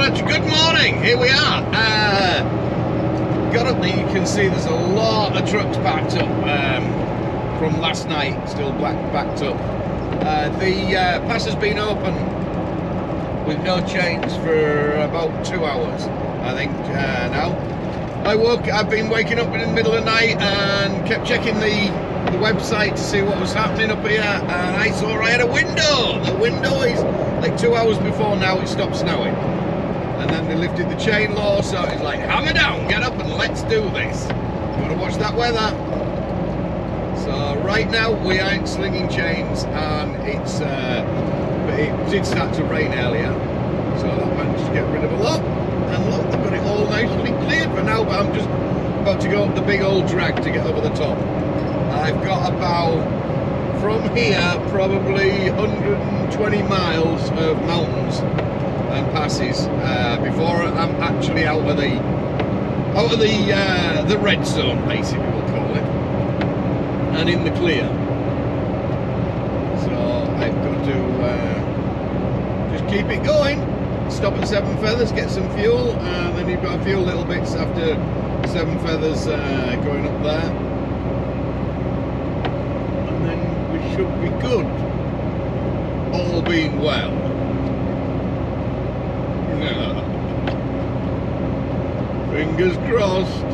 much. Good morning. Here we are. Got up there. You can see there's a lot of trucks backed up from last night. Still backed up. The pass has been open with no chains for about 2 hours, I think, now. I've been waking up in the middle of the night and kept checking the website to see what was happening up here, and I saw I had a window. The window is like 2 hours before now it stopped snowing, and then they lifted the chain law, so it's like hammer down, get up and let's do this. Gotta watch that weather. So right now we ain't slinging chains, and it's but it did start to rain earlier, so I managed to get rid of a lot. And look, they've got it all nicely cleared for now, but I'm just about to go up the big old drag to get over the top. I've got about, from here, probably 120 miles of mountains and passes before I'm actually out of the red zone, basically we'll call it, and in the clear. So I've got to just keep it going. Stop at Seven Feathers, get some fuel, and then you've got a few little bits after Seven Feathers going up there, and then we should be good, all being well. Yeah. Fingers crossed.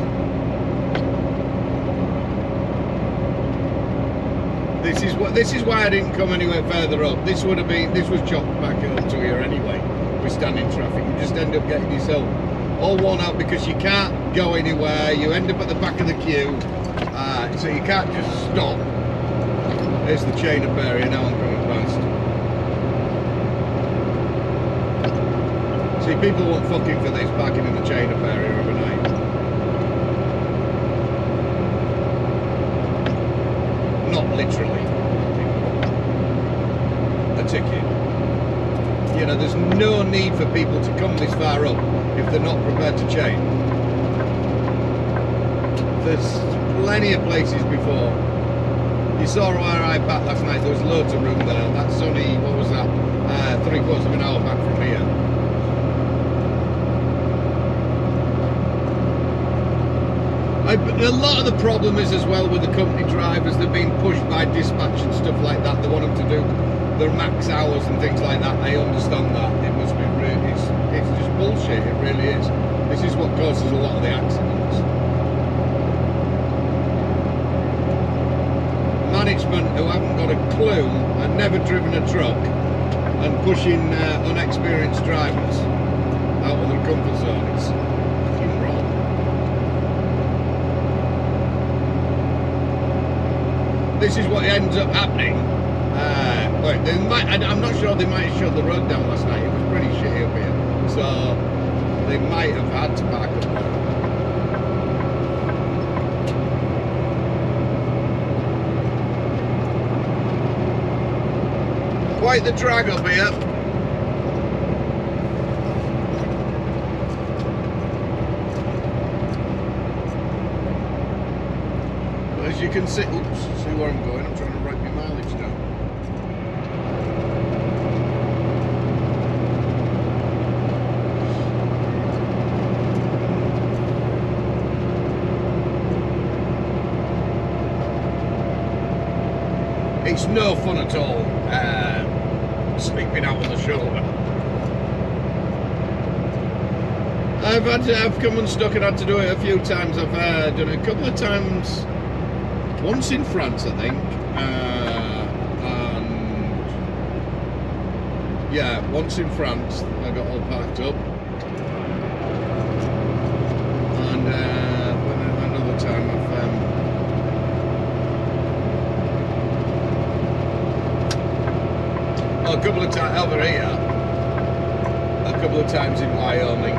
This is why I didn't come anywhere further up. This was chopped back up to here anyway. Standing traffic, you just end up getting yourself all worn out because you can't go anywhere. You end up at the back of the queue, so you can't just stop. There's the chain up area now. I'm coming past. See, people won't fucking for this parking in the chain up area overnight. Not literally. A ticket. You know, there's no need for people to come this far up if they're not prepared to chain. There's plenty of places before. You saw where I backed last night, there was loads of room there. That's only, what was that, 3/4 of an hour back from here. A lot of the problem is as well with the company drivers, they're being pushed by dispatch and stuff like that. They want them to do their max hours and things like that. I understand that. It must be really, it's just bullshit, it really is. This is what causes a lot of the accidents. Management who haven't got a clue and never driven a truck and pushing unexperienced drivers out of their comfort zone. It's fucking wrong. This is what ends up happening. I'm not sure, they might have shut the road down last night. It was pretty shitty up here, so they might have had to park up there. Quite the drag up here. As you can see, oops, see where I'm going. I'm trying to write my mileage down. It's no fun at all sleeping out on the shoulder. I've come unstuck and had to do it a few times. I've done it a couple of times. Once in France, I think, and yeah, once in France, I got all packed up, and another time a couple of times over here, a couple of times in Wyoming.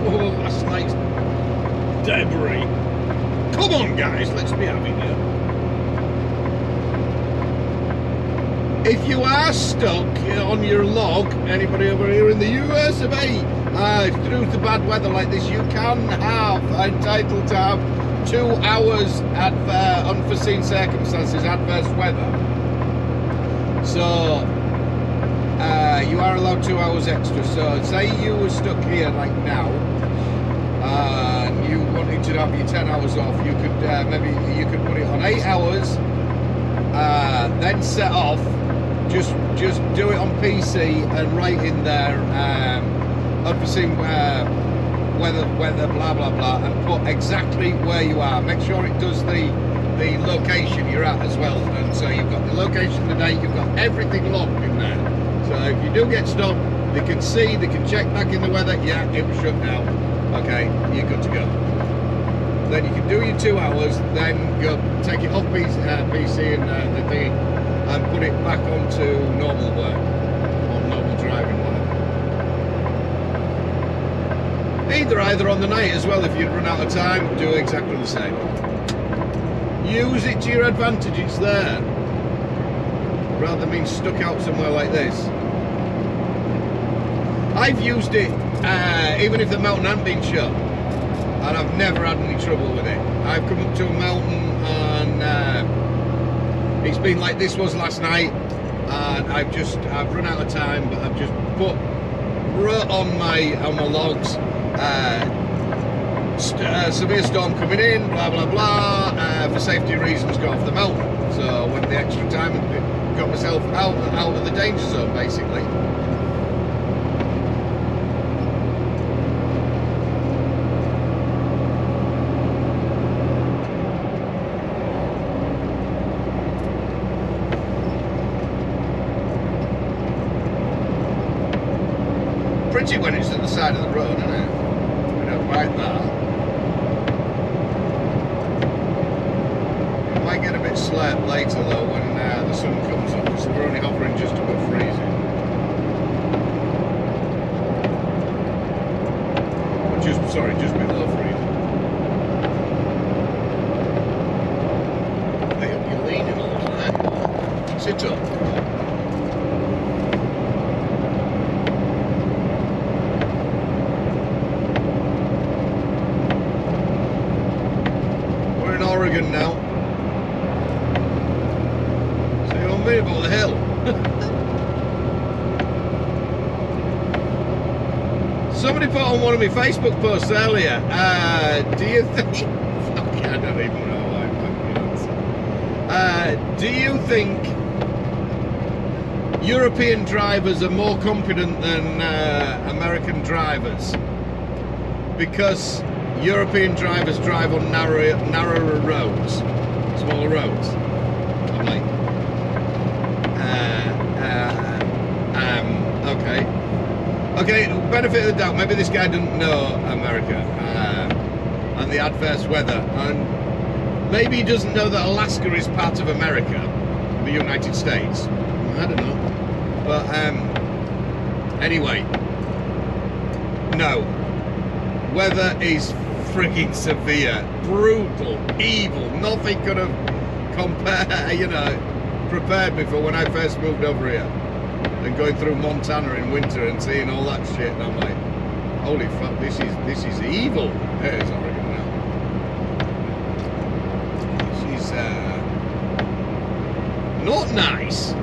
Oh, last night's debris. Come on, guys, let's be having it. If you are stuck on your log, anybody over here in the US of A, through the bad weather like this, you can have entitled to have 2 hours at unforeseen circumstances, adverse weather. So you are allowed 2 hours extra. So say you were stuck here like now, and you wanted to have your 10 hours off, you could maybe you could put it on 8 hours, then set off. Just do it on PC and write in there unforeseen weather, blah blah blah, and put exactly where you are. Make sure it does the location you're at as well, and so you've got the location, the date, you've got everything logged in there. So if you do get stopped, they can see, they can check back in the weather. Yeah, it was shut down. Okay, you're good to go. Then you can do your 2 hours, then go take it off PC and the thing, and put it back onto normal work, or normal driving work. Either on the night as well. If you run out of time, do exactly the same. Use it to your advantage. It's there, rather than being stuck out somewhere like this. I've used it even if the mountain hasn't been shut, and I've never had any trouble with it. I've come up to a mountain and it's been like this was last night, and I've run out of time, but I've just put right on my logs, severe storm coming in, blah blah blah, for safety reasons, got off the mountain. So when the extra time, got myself out of the danger zone basically. Pretty when it's at the side of the road, isn't it? We don't like that. It might get a bit slurp later though when the sun comes up, because we're only hovering just above freezing. Just below freezing. You're leaning all the time. Sit up. Oregon now. So you're on me about the hill. Somebody put on one of my Facebook posts earlier, do you think I don't even know why do you think European drivers are more competent than American drivers? Because European drivers drive on narrower roads, smaller roads. I'm like, okay, benefit of the doubt, maybe this guy doesn't know America and the adverse weather, and maybe he doesn't know that Alaska is part of America, the United States. I don't know, but anyway, no, weather is frigging severe, brutal, evil. Nothing could have prepared me for when I first moved over here and going through Montana in winter and seeing all that shit, and I'm like, holy fuck, this is evil. There's Oregon now. She's not nice.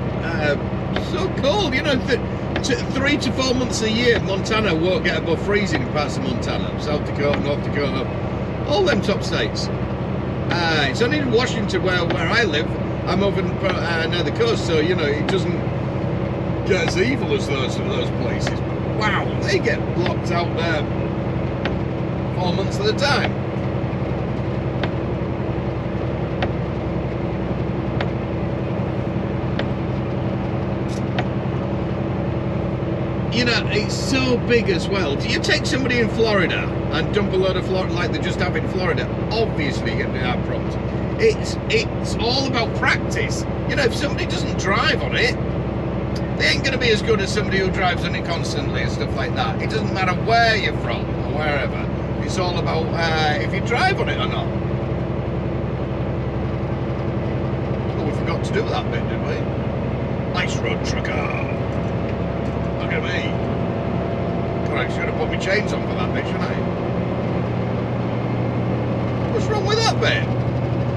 So cold, 3 to 4 months a year, Montana won't get above freezing in parts of Montana, South Dakota, North Dakota, all them top states. It's only in Washington where I live. I'm over near the coast, so it doesn't get as evil as those places. But wow, they get blocked out there 4 months at a time. It's so big as well. Do you take somebody in Florida and dump a load of Florida like they just have in Florida? Obviously you're going to have problems. It's all about practice. If somebody doesn't drive on it, they ain't going to be as good as somebody who drives on it constantly and stuff like that. It doesn't matter where you're from or wherever. It's all about if you drive on it or not. Oh, we forgot to do that bit, didn't we? Nice road trucker. Look at me. I should have put my chains on for that bit, shouldn't I? What's wrong with that bit?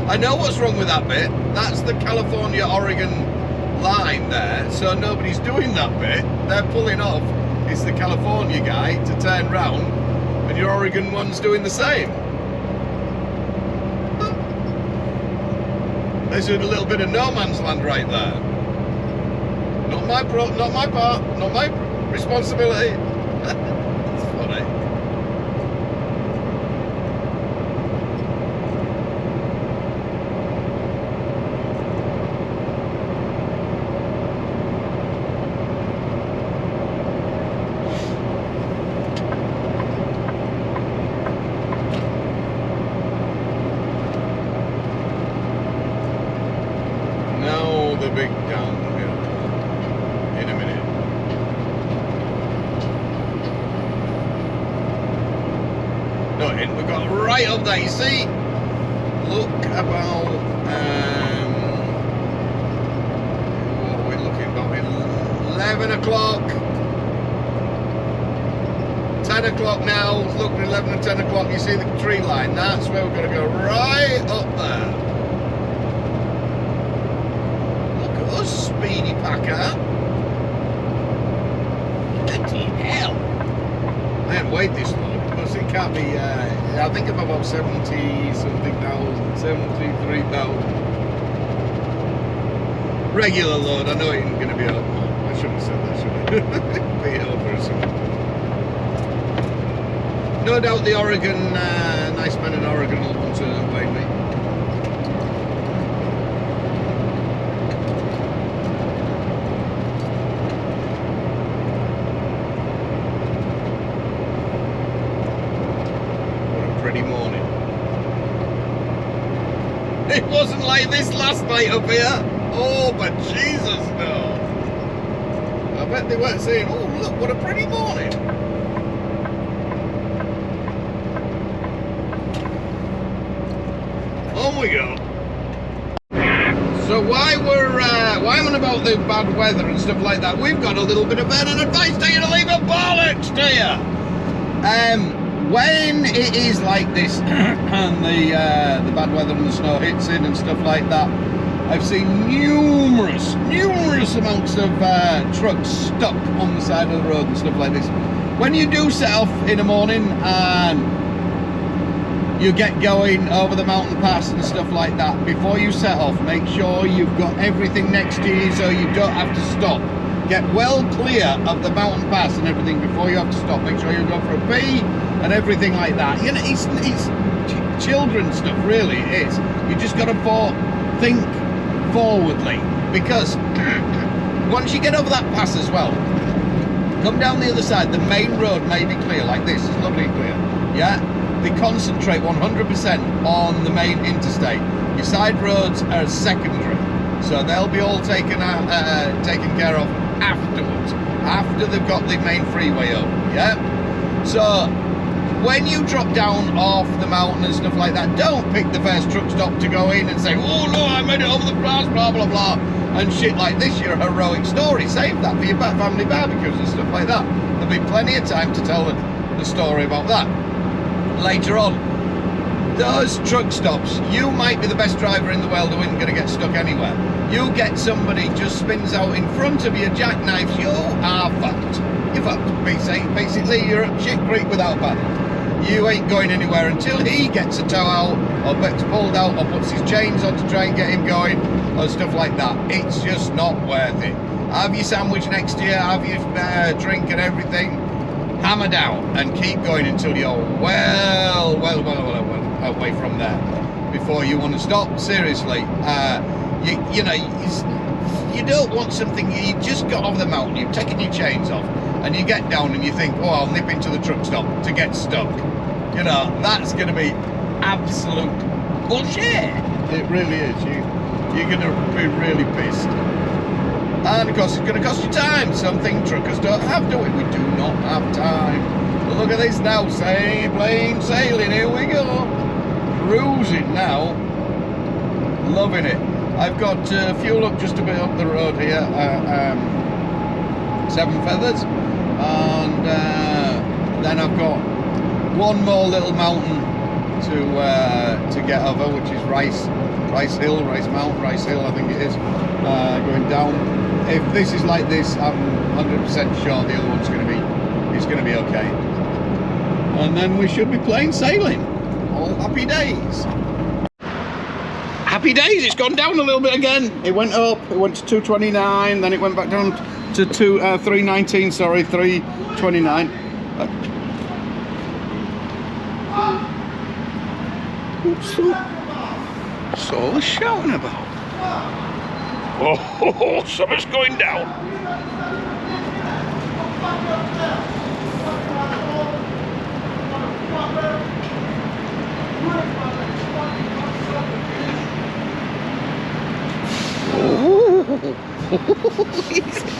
I know what's wrong with that bit. That's the California-Oregon line there, so nobody's doing that bit. They're pulling off. It's the California guy to turn round, and your Oregon one's doing the same. There's a little bit of no man's land right there. Not my part, not my responsibility. It's funny. The big downhill in a minute. No, and we've got right up there, you see? Look about, what are we looking about? 11 o'clock. 10 o'clock now, look at 11 and 10 o'clock, you see the tree line? That's where we're going to go, right up there. Speedy packer. Bloody hell. I haven't weighed this load because it can't be, I think I'm about 70 something thousand, 73,000. Regular load, I know it ain't going to be over. I shouldn't have said that, should I? Be over or something. No doubt the Oregon, nice men in Oregon will want to weigh me. Morning. It wasn't like this last night up here. Oh, but Jesus, no. I bet they weren't saying, oh, look, what a pretty morning. On we go. So why I'm on about the bad weather and stuff like that, we've got a little bit of an advice to you to leave a bollocks to you. When it is like this and the bad weather and the snow hits in and stuff like that, I've seen numerous amounts of trucks stuck on the side of the road and stuff like this. When you do set off in the morning and you get going over the mountain pass and stuff like that, before you set off, make sure you've got everything next to you so you don't have to stop. Get well clear of the mountain pass and everything before you have to stop. Make sure you go for a pee and everything like that. You know, it's children's stuff, really. It is. You just got to think forwardly, because once you get over that pass as well, come down the other side. The main road may be clear, like this. It's lovely and clear. Yeah, they concentrate 100% on the main interstate. Your side roads are secondary, so they'll be all taken care of afterwards, after they've got the main freeway open. Yeah, so when you drop down off the mountain and stuff like that, don't pick the first truck stop to go in and say, oh no, I made it over the pass, blah blah blah, and shit like this. Your heroic story, save that for your family barbecues and stuff like that. There'll be plenty of time to tell the story about that later on. Those truck stops, you might be the best driver in the world who isn't going to get stuck anywhere. You get somebody just spins out in front of you, jackknifes, you are fucked. You're fucked. Basically, you're at shit creek without paddle. You ain't going anywhere until he gets a tow out, or gets pulled out, or puts his chains on to try and get him going, or stuff like that. It's just not worth it. Have your sandwich next to you, have your drink and everything, hammer down, and keep going until you're well away from there before you want to stop. Seriously, you know, you don't want something. You just got off the mountain, you've taken your chains off, and you get down and you think, oh, I'll nip into the truck stop to get stuck. You know, that's going to be absolute bullshit. It really is. You're going to be really pissed. And of course, it's going to cost you time. Something truckers don't have, do we? We do not have time. But look at this now, plain sailing. Here we go. Cruising now. Loving it. I've got fuel up just a bit up the road here. 7 Feathers. And then I've got one more little mountain to get over, which is Rice Hill, I think it is, going down. If this is like this, I'm 100% sure the other one's going to be okay. And then we should be plain sailing. All happy days. Happy days. It's gone down a little bit again. It went up. It went to 229. Then it went back down to 319. Sorry, 329. What's all the shouting about? Oh, something's going down.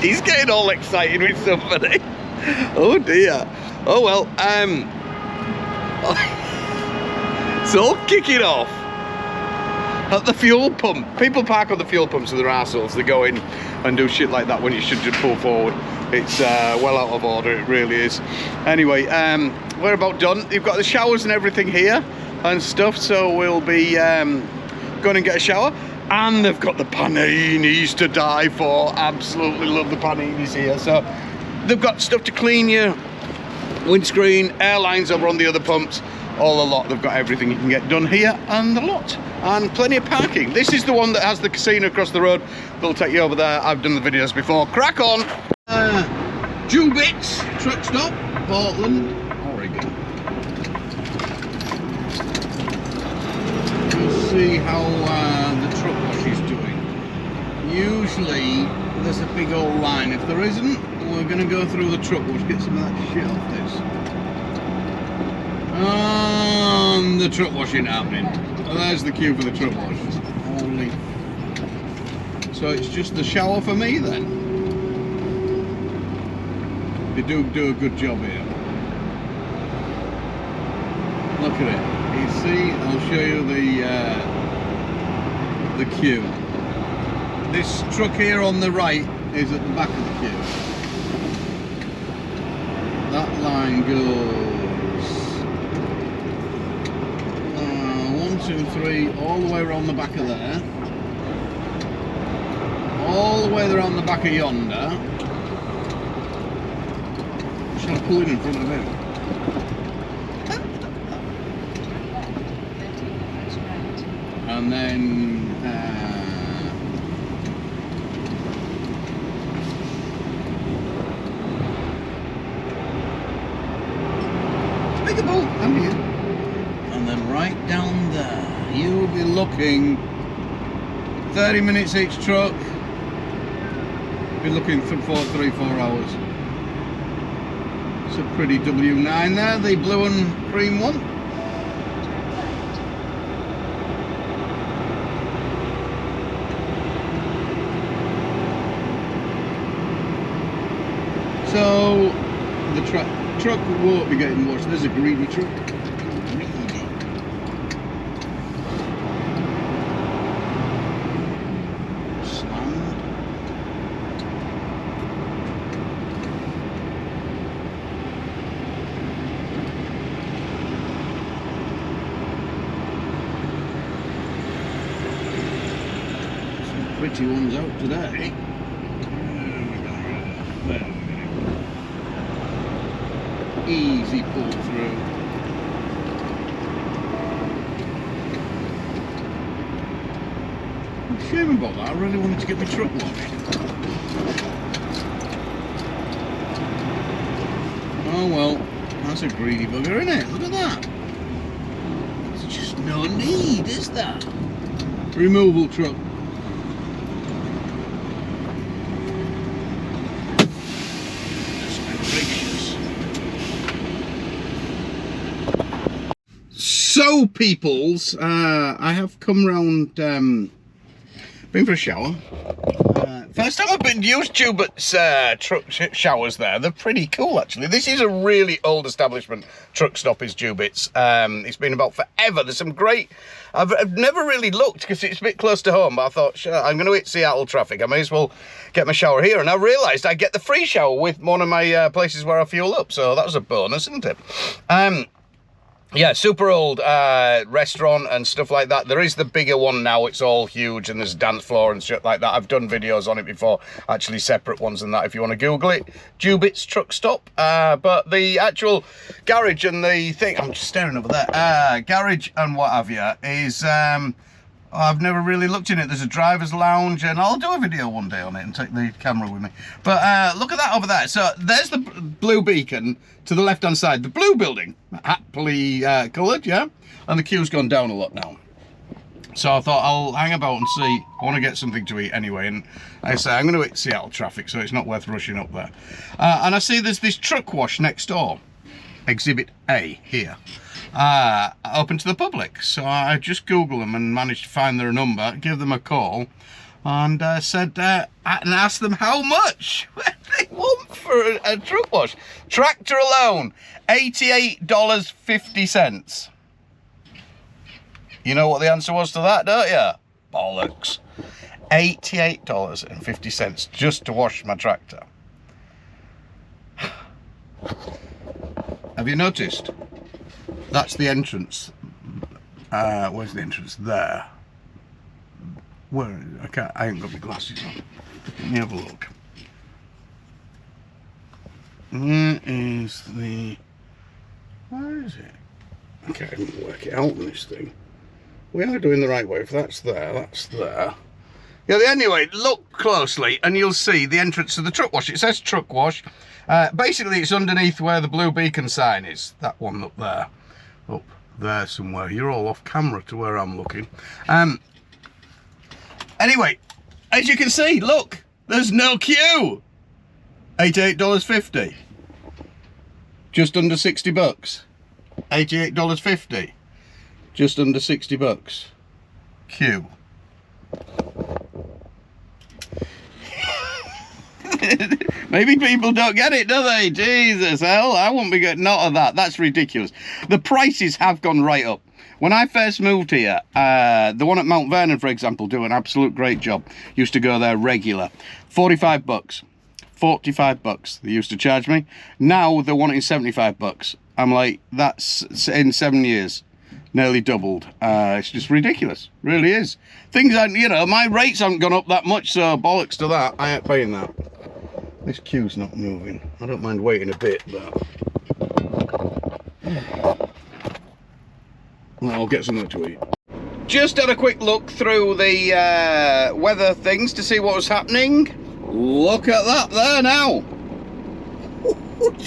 He's getting all excited with somebody. Oh dear. Oh well, so kicking off at the fuel pump. People park on the fuel pumps with their arseholes. They go in and do shit like that when you should just pull forward. It's well out of order, it really is. Anyway, we're about done. You've got the showers and everything here and stuff, so we'll be going and get a shower. And they've got the paninis to die for. Absolutely love the paninis here. So they've got stuff to clean your windscreen, airlines over on the other pumps, all a lot. They've got everything you can get done here and a lot. And plenty of parking. This is the one that has the casino across the road. They'll take you over there. I've done the videos before. Crack on! Jubits truck stop, Portland, Oregon. We'll see how the truck wash is doing. Usually there's a big old line. If there isn't, we're going to go through the truck wash, get some of that shit off this. And the truck washing happening. Well, there's the queue for the truck wash. Holy. So it's just the shower for me then. They do a good job here. Look at it. You see, I'll show you the queue. This truck here on the right is at the back of the queue. That line goes 1, 2, 3, all the way around the back of there, all the way around the back of yonder. Shall I pull in front of him? And then make a boat, I'm here. And then right down there, you'll be looking 30 minutes each truck. Be looking for 3-4 hours. It's a pretty W9 there, the blue and cream one. So the truck won't be getting washed. There's a greedy truck. Pretty ones out today. Easy pull through. Shame about that. I really wanted to get my truck washed. Oh well, that's a greedy bugger, isn't it? Look at that. There's just no need, is there? Removal truck. So peoples, I have come round, been for a shower, First time I've been used Jubert's truck showers there. They're pretty cool, actually. This is a really old establishment, truck stop is Jubert's. It's been about forever. There's some great... I've never really looked because it's a bit close to home, but I thought, sure, I'm going to hit Seattle traffic. I may as well get my shower here. And I realised I get the free shower with one of my places where I fuel up. So that was a bonus, isn't it? Yeah, super old restaurant and stuff like that. There is the bigger one now. It's all huge and there's a dance floor and shit like that. I've done videos on it before, actually separate ones and that if you want to Google it. Jubert's truck stop. But the actual garage and the thing, I'm just staring over there. Garage and what have you is, I've never really looked in it. There's a driver's lounge and I'll do a video one day on it and take the camera with me. But look at that over there. So there's the blue beacon to the left hand side. The blue building, happily coloured, yeah? And the queue's gone down a lot now. So I thought I'll hang about and see. I want to get something to eat anyway. And like I say, I'm going to hit Seattle traffic, so it's not worth rushing up there. And I see there's this truck wash next door. Exhibit A here. Open to the public. So I just Googled them and managed to find their number, give them a call, and said, and asked them how much they want for a truck wash. Tractor alone, $88.50. You know what the answer was to that, don't you? Bollocks. $88.50 just to wash my tractor. Have you noticed? That's the entrance. Where's the entrance? There. Where? I ain't got my glasses on. Let me have a look. Where is the... Where is it? Okay, I can work it out on this thing. We are doing the right way. If that's there, that's there. Yeah, anyway, look closely and you'll see the entrance to the truck wash. It says truck wash. Basically, it's underneath where the blue beacon sign is. That one up there. Up there somewhere. You're all off camera to where I'm looking. Anyway, as you can see, look, there's no queue. $88.50. Just under 60 bucks. $88.50. Just under 60 bucks. Queue. Maybe people don't get it, do they? Jesus, hell, I won't be getting none of that. That's ridiculous. The prices have gone right up. When I first moved here, the one at Mount Vernon, for example, do an absolute great job. Used to go there regular. 45 bucks. 45 bucks they used to charge me. Now they're wanting 75 bucks. I'm like, that's in 7 years. Nearly doubled. It's just ridiculous. Really is. Things aren't, you know, my rates haven't gone up that much, so bollocks to that. I ain't paying that. This queue's not moving. I don't mind waiting a bit, but... Well, I'll get something to eat. Just had a quick look through the weather things to see what was happening. Look at that there now.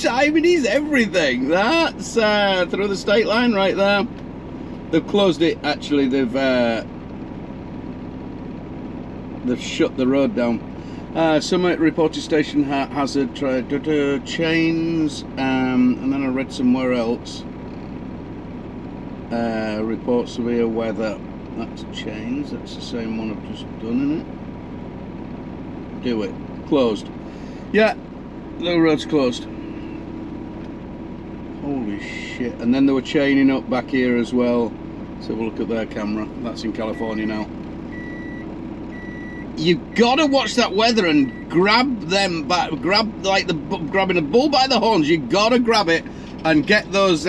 Timing is everything. That's through the state line right there. They've closed it, actually. They've shut the road down. Summit reported station hazard chains, and then I read somewhere else. Report severe weather. That's chains. That's the same one I've just done, isn't it? Do it. Closed. Yeah, the road's closed. Holy shit. And then they were chaining up back here as well. Let's have a look at their camera. That's in California now. You've got to watch that weather and grab them back, grab like grabbing a bull by the horns. You've got to grab it and get those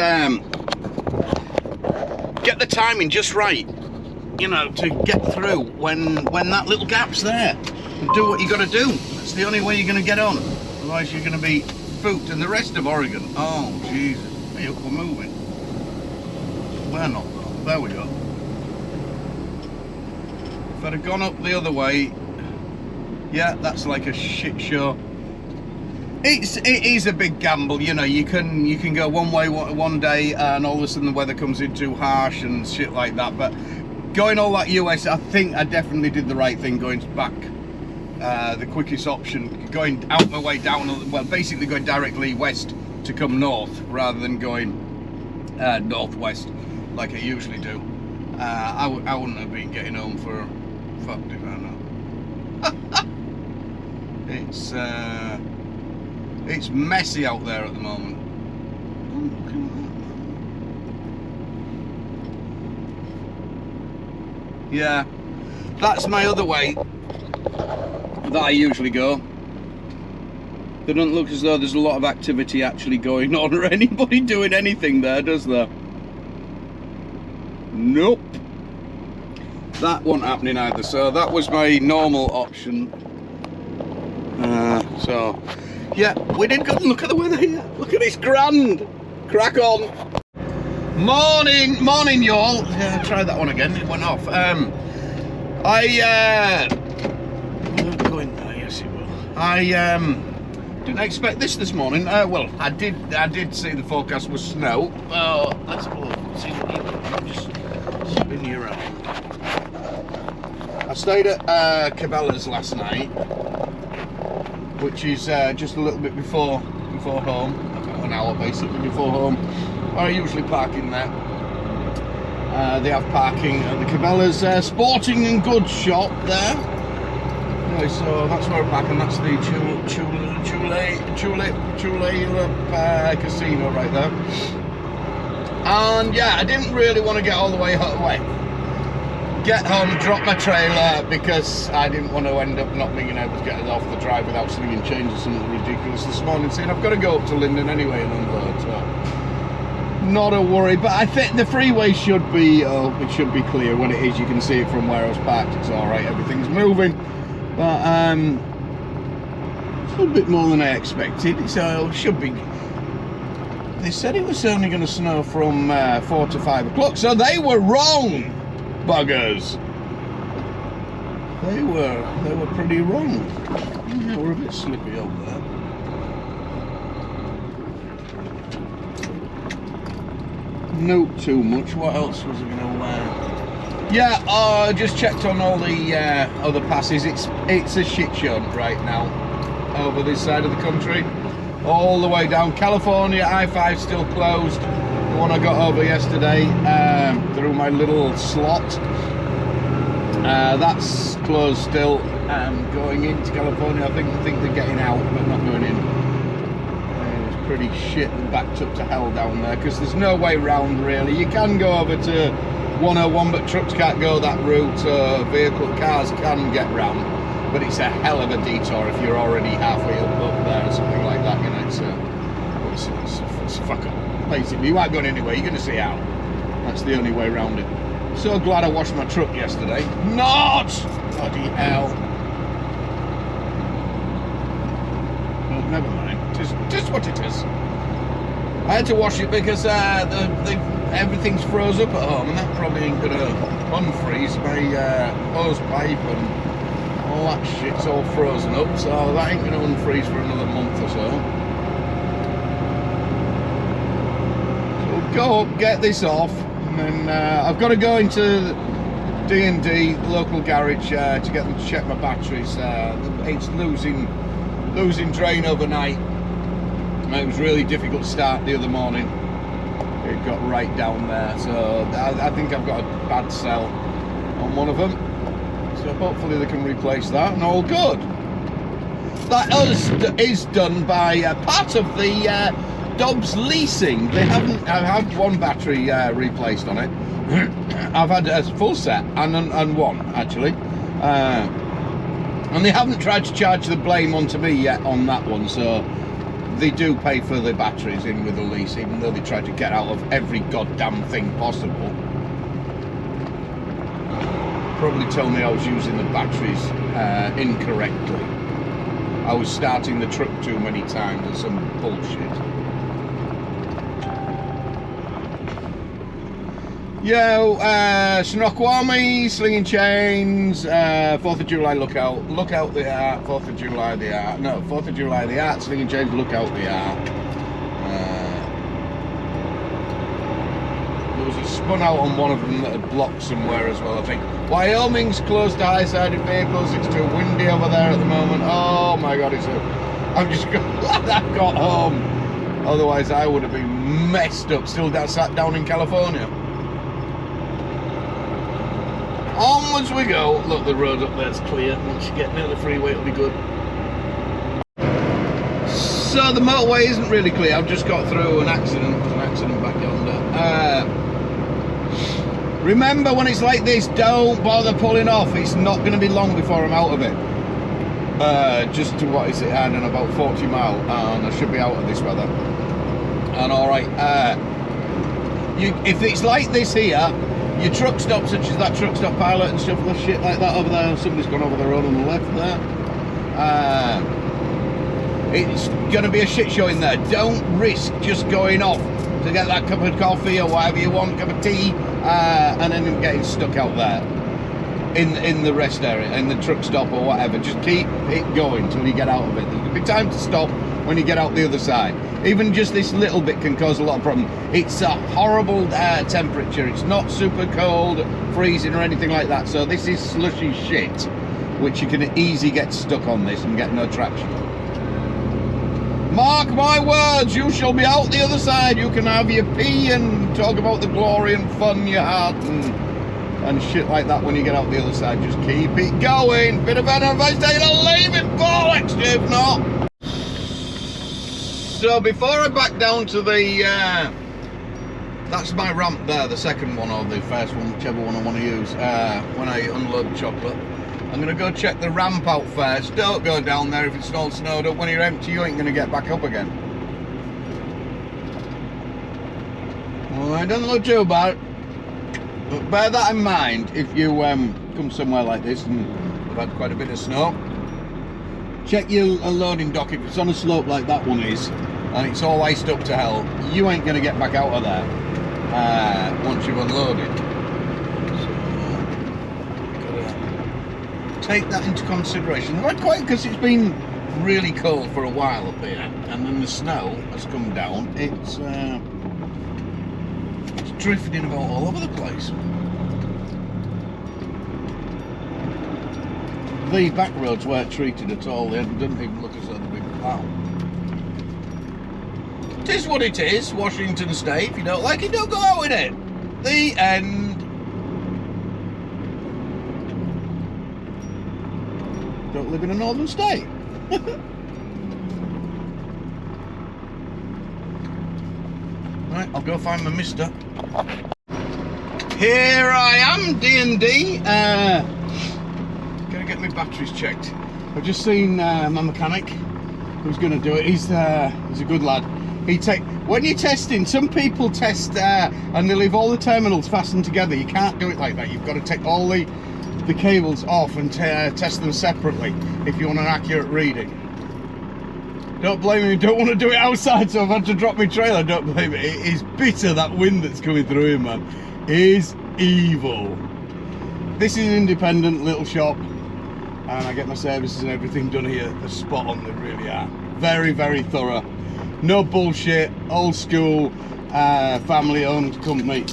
get the timing just right, you know, to get through when that little gap's there. And do what you got to do. That's the only way you're going to get on. Otherwise you're going to be spooked. And the rest of Oregon, oh Jesus, hey, we're moving. We're not though. There we go. If I'd have gone up the other way, yeah, that's like a shit show. It is a big gamble, you know. You can go one way one day and all of a sudden the weather comes in too harsh and shit like that. But going all that US, I think I definitely did the right thing going back. The quickest option, going out my way down, well, basically going directly west to come north rather than going northwest like I usually do. I wouldn't have been getting home for fuck if I know. It's messy out there at the moment. Yeah, that's my other way that I usually go. They don't look as though there's a lot of activity actually going on or anybody doing anything there, does there? Nope. That wasn't happening either, so that was my normal option. So, yeah, we did go and look at the weather here. Look at this grand. Crack on. Morning, y'all. Yeah, try that one again. It went off. Will it go in there? Yes, it will. I didn't expect this morning. Well, I did see the forecast was snow. Let's have a look. See what you can just spin you around. I stayed at Cabela's last night, which is just a little bit before home, about an hour basically before home. I usually park in there. They have parking at the Cabela's Sporting and Goods shop there. Anyway, so that's where I park, and that's the Chula casino right there. And yeah, I didn't really want to get all the way get home, drop my trailer, because I didn't want to end up not being able to get it off the drive without slinging change or something ridiculous this morning, saying I've got to go up to Linden anyway and unload, so not a worry. But I think the freeway should be it should be clear. When it is, you can see it from where I was parked. It's all right, everything's moving, but it's a little bit more than I expected, so it should be. They said it was only going to snow from 4 to 5 o'clock, so they were wrong. Buggers. They were pretty wrong. Yeah, we're a bit slippy up there. Not too much. What else was I going to wear? Yeah, I just checked on all the other passes. It's a shit show right now over this side of the country. All the way down. California, I-5 still closed. The one I got over yesterday through my little slot, that's closed still. Going into California, I think they're getting out but not going in. It's pretty shit and backed up to hell down there, because there's no way round really. You can go over to 101, but trucks can't go that route. Cars can get round, but it's a hell of a detour if you're already halfway up there or something like that. You know, it's a fuck up. Basically, you aren't going anywhere, you're going to see how. That's the only way around it. So glad I washed my truck yesterday. Not! Bloody hell. Well, never mind. Just what it is. I had to wash it because everything's froze up at home, and that probably ain't going to unfreeze my hose pipe and all that shit's all frozen up, so that ain't going to unfreeze for another month or so. Go up, get this off, and then I've got to go into D&D, local garage, to get them to check my batteries. It's losing drain overnight. It was really difficult to start the other morning. It got right down there, so I think I've got a bad cell on one of them. So hopefully they can replace that, and all good. That is done by part of the Dobbs leasing. I've had one battery replaced on it. I've had a full set and one actually, and they haven't tried to charge the blame onto me yet on that one, so they do pay for the batteries in with the lease, even though they try to get out of every goddamn thing possible. Probably told me I was using the batteries incorrectly. I was starting the truck too many times and some bullshit. Yo, Snoqualmie, Slinging Chains, 4th of July, look out the art, 4th of July the art, no, 4th of July the art, Slinging Chains, look out the art. There was a spun out on one of them that had blocked somewhere as well, I think. Wyoming's closed to high-sided vehicles, it's too windy over there at the moment. Oh my god, I'm just glad I got home, otherwise I would have been messed up, still sat down in California. Onwards we go. Look, the road up there's clear. Once you get near the freeway, it'll be good. So the motorway isn't really clear. I've just got through an accident back yonder. Remember, when it's like this, don't bother pulling off. It's not going to be long before I'm out of it. Just to, what is it, I don't know, about 40 mile, and I should be out of this weather. And alright, if it's like this here, your truck stop, such as that truck stop pilot and stuff, the shit like that over there, somebody's gone over the road on the left there. It's going to be a shit show in there. Don't risk just going off to get that cup of coffee or whatever you want, cup of tea, and then getting stuck out there in the rest area, in the truck stop or whatever. Just keep it going till you get out of it. There's going to be time to stop when you get out the other side. Even just this little bit can cause a lot of problem. It's a horrible temperature. It's not super cold, freezing or anything like that. So this is slushy shit, which you can easily get stuck on this and get no traction. Mark my words, you shall be out the other side. You can have your pee and talk about the glory and fun you had and shit like that when you get out the other side. Just keep it going. Bit of advice, take a leave it for extra if not. So before I back down to the, that's my ramp there, the second one or the first one, whichever one I want to use, when I unload the chocolate. I'm going to go check the ramp out first. Don't go down there if it's all snowed up. When you're empty, you ain't going to get back up again. Well, it doesn't look too bad. But bear that in mind if you come somewhere like this and you've had quite a bit of snow. Check your loading dock. If it's on a slope like that one is, and it's all iced up to hell, you ain't going to get back out of there once you've unloaded. Take that into consideration. Not quite, because it's been really cold for a while up here, and then the snow has come down. It's drifting about all over the place. The back roads weren't treated at all. They didn't even look as though they'd been plowed. It is what it is. Washington State. If you don't like it, don't go out in it. The end. Don't live in a northern state. Right, I'll go find my mister. Here I am, D&D. Gonna get my batteries checked. I've just seen my mechanic who's gonna do it. He's a good lad. When you're testing, some people test and they leave all the terminals fastened together. You can't do it like that. You've got to take all the cables off and test them separately if you want an accurate reading. Don't blame me, don't want to do it outside, so I've had to drop my trailer. Don't blame me. It is bitter, that wind that's coming through here, man. It is evil. This is an independent little shop, and I get my services and everything done here. They're spot on, they really are. Very, very thorough. No bullshit, old school, family owned company.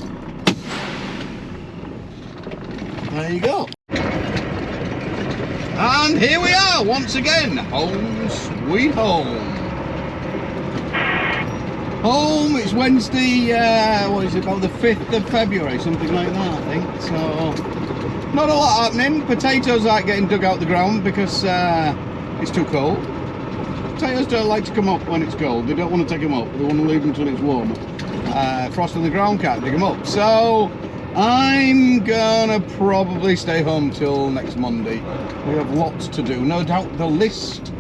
There you go. And here we are once again, home sweet home. Home, it's Wednesday, what is it, about the 5th of February, something like that I think. So, not a lot happening. Potatoes aren't getting dug out the ground because it's too cold. Potatoes don't like to come up when it's cold. They don't want to take them up. They want to leave them until it's warm. Frost on the ground can't dig them up. So I'm gonna probably stay home till next Monday. We have lots to do. No doubt the list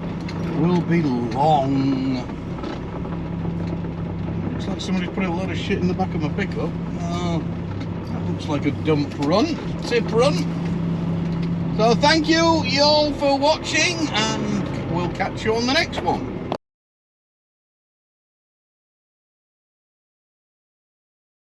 will be long. Looks like somebody's put a load of shit in the back of my pickup. That looks like a dump run, tip run. So thank you all for watching, and we'll catch you on the next one.